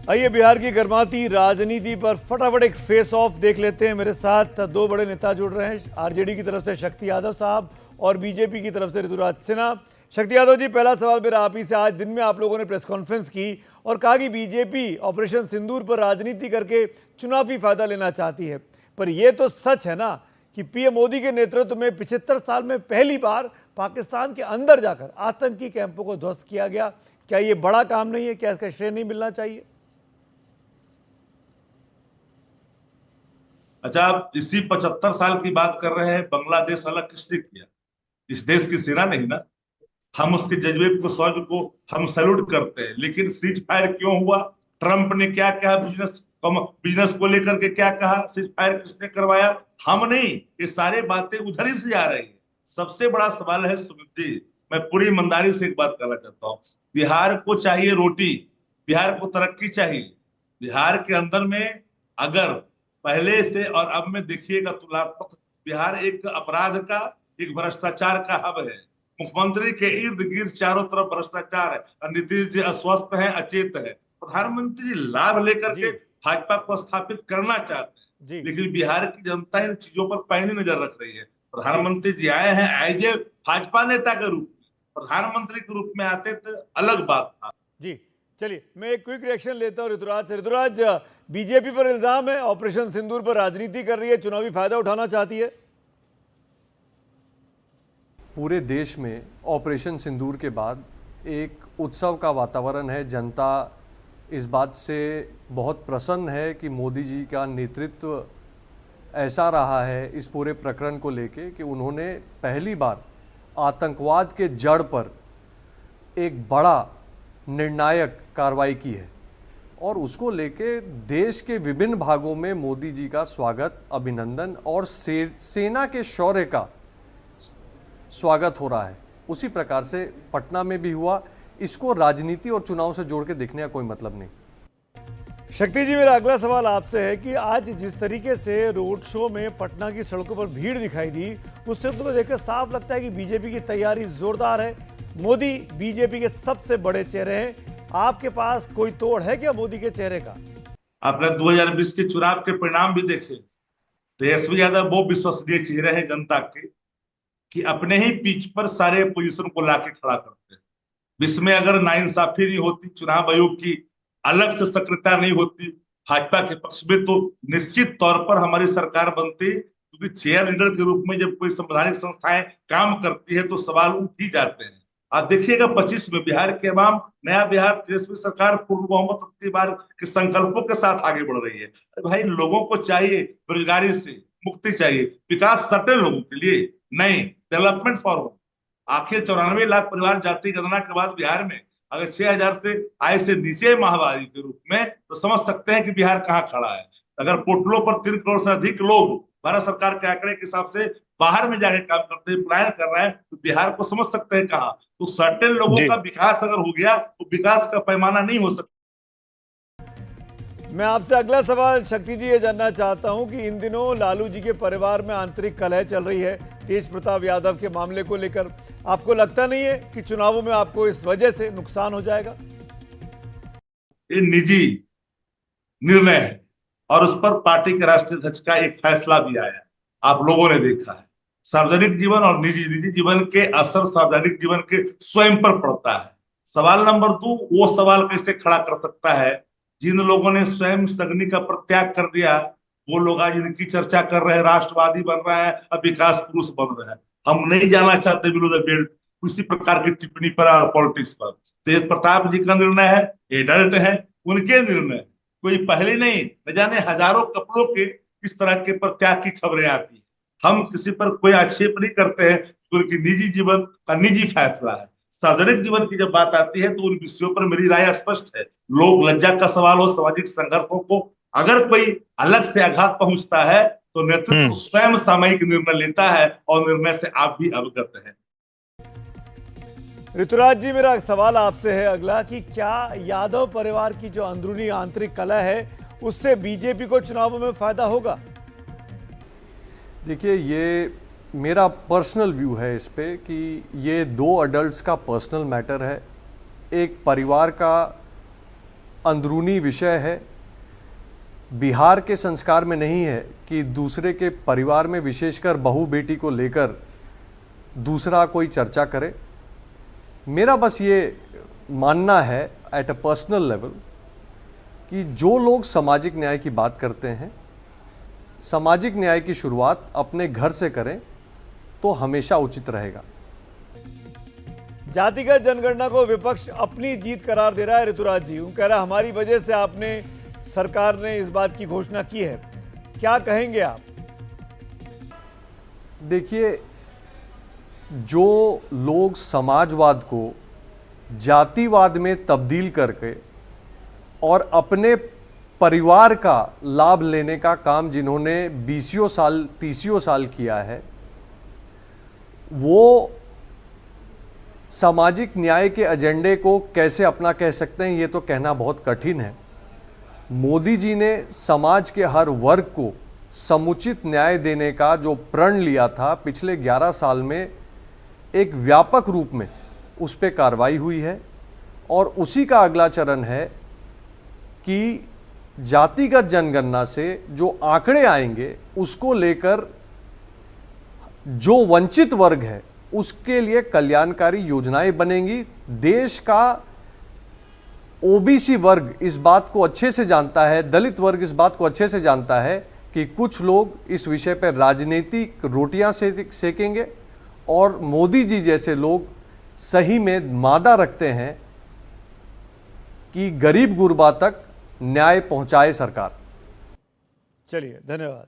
आइए बिहार की गर्माती राजनीति पर फटाफट एक फेस ऑफ देख लेते हैं। मेरे साथ दो बड़े नेता जुड़ रहे हैं, आरजेडी की तरफ से शक्ति यादव साहब और बीजेपी की तरफ से ऋतुराज सिन्हा। शक्ति यादव जी, पहला सवाल मेरा आप ही से। आज दिन में आप लोगों ने प्रेस कॉन्फ्रेंस की और कहा कि बीजेपी ऑपरेशन सिंदूर पर राजनीति करके चुनावी फायदा लेना चाहती है, पर यह तो सच है ना कि पीएम मोदी के नेतृत्व में 75 साल में पहली बार पाकिस्तान के अंदर जाकर आतंकी कैंपों को ध्वस्त किया गया। क्या यह बड़ा काम नहीं है? क्या इसका श्रेय नहीं मिलना चाहिए? अच्छा, आप इसी 75 साल की बात कर रहे हैं। बांग्लादेश अलग किसने किया? इस देश की सेना नहीं ना। हम उसके जज्बे को, शौर्य को हम सैल्यूट करते हैं, लेकिन सीज फायर क्यों हुआ? ट्रंप ने क्या कहा? बिजनेस को लेकर के क्या कहा? सीज फायर किसने करवाया? हम नहीं। ये सारे बातें उधर ही से आ रही है। सबसे बड़ा सवाल है सुमित जी, मैं पूरी ईमानदारी से एक बात कहना चाहता हूँ। बिहार को चाहिए रोटी, बिहार को तरक्की चाहिए। बिहार के अंदर में अगर पहले से और अब में देखिएगा तुलनात्मक, बिहार एक अपराध का, एक भ्रष्टाचार का हब है। मुख्यमंत्री के इर्द गिर्द चारों तरफ भ्रष्टाचार है और नीतीश जी अस्वस्थ हैं, अचेत है। प्रधानमंत्री जी लाभ लेकर के भाजपा को स्थापित करना चाहते हैं, लेकिन बिहार की जनता इन चीजों पर पैनी नजर रख रही है। प्रधानमंत्री जी आए हैं एज ए भाजपा नेता के रूप में, प्रधानमंत्री के रूप में आते तो अलग बात था जी। चलिए मैं एक क्विक रिएक्शन लेता हूं ऋतुराज से। ऋतुराज, बीजेपी पर इल्जाम है ऑपरेशन सिंदूर पर राजनीति कर रही है, चुनावी फायदा उठाना चाहती है। पूरे देश में ऑपरेशन सिंदूर के बाद एक उत्सव का वातावरण है। जनता इस बात से बहुत प्रसन्न है कि मोदी जी का नेतृत्व ऐसा रहा है इस पूरे प्रकरण को लेके कि उन्होंने पहली बार आतंकवाद के जड़ पर एक बड़ा निर्णायक कार्रवाई की है और उसको लेके देश के विभिन्न भागों में मोदी जी का स्वागत, अभिनंदन और सेना के शौर्य का स्वागत हो रहा है। उसी प्रकार से पटना में भी हुआ। इसको राजनीति और चुनाव से जोड़ के देखने का कोई मतलब नहीं। शक्ति जी, मेरा अगला सवाल आपसे है कि आज जिस तरीके से रोड शो में पटना की सड़कों पर भीड़ दिखाई दी, उससे तो देखकर साफ लगता है कि बीजेपी की तैयारी जोरदार है। मोदी बीजेपी के सबसे बड़े चेहरे हैं। आपके पास कोई तोड़ है क्या मोदी के चेहरे का? आपने 2020 के चुनाव के परिणाम भी देखे। तेजस्वी यादव वो विश्वसनीय चेहरे हैं जनता के कि अपने ही पिच पर सारे पोजीशन को लाके खड़ा करते हैं। इसमें अगर नाइंसाफी नहीं होती, चुनाव आयोग की अलग से सक्रियता नहीं होती भाजपा के पक्ष में, तो निश्चित तौर पर हमारी सरकार बनती। क्योंकि चेयर लीडर के रूप में जब कोई संवैधानिक संस्थाएं काम करती है तो सवाल उठ ही जाते हैं। आप देखिएगा 25 में बिहार के अवाम नया बिहार, तेजस्वी सरकार पूर्ण बहुमत की बार के संकल्पों के साथ आगे बढ़ रही है। भाई, लोगों को चाहिए बेरोजगारी से मुक्ति चाहिए, विकास सटे लोगों के लिए, नहीं डेवलपमेंट फॉर ऑल। आखिर 94 लाख परिवार जाति गणना के बाद बिहार में अगर 6,000 से आय से नीचे माहवारी के रूप में, तो समझ सकते हैं कि बिहार कहाँ खड़ा है। अगर पोर्टलों पर 3 करोड़ से अधिक लोग भारत सरकार के आंकड़े के हिसाब से बाहर में जाके काम करते हैं, पलायन कर रहे हैं, तो बिहार को समझ सकते हैं कहाँ। तो सर्टेन लोगों का विकास अगर हो गया तो विकास का पैमाना नहीं हो सकता। मैं आपसे अगला सवाल शक्ति जी ये जानना चाहता हूं कि इन दिनों लालू जी के परिवार में आंतरिक कलह चल रही है तेज प्रताप यादव के मामले को लेकर। आपको लगता नहीं है कि चुनावों में आपको इस वजह से नुकसान हो जाएगा? ये निजी निर्णय है और उस पर पार्टी के राष्ट्रीय अध्यक्ष का एक फैसला भी आया, आप लोगों ने देखा है। सार्वजनिक जीवन और निजी जीवन के असर सार्वजनिक जीवन के स्वयं पर पड़ता है। सवाल नंबर 2, वो सवाल कैसे खड़ा कर सकता है जिन लोगों ने स्वयं सगनी का परित्याग कर दिया, वो लोग आज इनकी चर्चा कर रहे हैं, राष्ट्रवादी बन रहे हैं, अब विकास पुरुष बन रहे हैं। हम नहीं जाना चाहते बिलो द बेल्ट किसी प्रकार की टिप्पणी पर, पॉलिटिक्स पर। तेज प्रताप जी का निर्णय है, एडल्ट है, उनके निर्णय, कोई पहले नहीं, न जाने हजारों कपड़ों के इस तरह के प्रत्याग की खबरें आती है। हम किसी पर कोई आक्षेप नहीं करते हैं, उनकी निजी जीवन का निजी फैसला है। सार्वजनिक जीवन की जब बात आती है तो उन विषयों पर मेरी राय स्पष्ट है। लोक लज्जा का सवाल हो, सामाजिक संघर्षों को अगर कोई अलग से आघात पहुंचता है तो नेतृत्व स्वयं सामयिक निर्णय लेता है और निर्णय से आप भी अवगत हैं। ऋतुराज जी, मेरा सवाल आपसे है अगला कि क्या यादव परिवार की जो अंदरूनी आंतरिक कलह है उससे बीजेपी को चुनावों में फायदा होगा? देखिए, ये मेरा पर्सनल व्यू है इस पे कि ये 2 अडल्ट्स का पर्सनल मैटर है। एक परिवार का अंदरूनी विषय है। बिहार के संस्कार में नहीं है कि दूसरे के परिवार में, विशेषकर बहू बेटी को लेकर दूसरा कोई चर्चा करे। मेरा बस ये मानना है एट अ पर्सनल लेवल कि जो लोग सामाजिक न्याय की बात करते हैं, सामाजिक न्याय की शुरुआत अपने घर से करें तो हमेशा उचित रहेगा। जातिगत जनगणना को विपक्ष अपनी जीत करार दे रहा है ऋतुराज जी। वो कह रहा है हमारी वजह से आपने, सरकार ने इस बात की घोषणा की है। क्या कहेंगे आप? देखिए, जो लोग समाजवाद को जातिवाद में तब्दील करके और अपने परिवार का लाभ लेने का काम जिन्होंने 20 साल 30 साल किया है, वो सामाजिक न्याय के एजेंडे को कैसे अपना कह सकते हैं, ये तो कहना बहुत कठिन है। मोदी जी ने समाज के हर वर्ग को समुचित न्याय देने का जो प्रण लिया था, पिछले 11 साल में एक व्यापक रूप में उस पर कार्रवाई हुई है। और उसी का अगला चरण है कि जातिगत जनगणना से जो आंकड़े आएंगे उसको लेकर जो वंचित वर्ग है उसके लिए कल्याणकारी योजनाएं बनेंगी। देश का ओबीसी वर्ग इस बात को अच्छे से जानता है, दलित वर्ग इस बात को अच्छे से जानता है कि कुछ लोग इस विषय पर राजनीतिक रोटियां सेकेंगे और मोदी जी जैसे लोग सही में मादा रखते हैं कि गरीब गुरबा तक न्याय पहुंचाए सरकार। चलिए, धन्यवाद।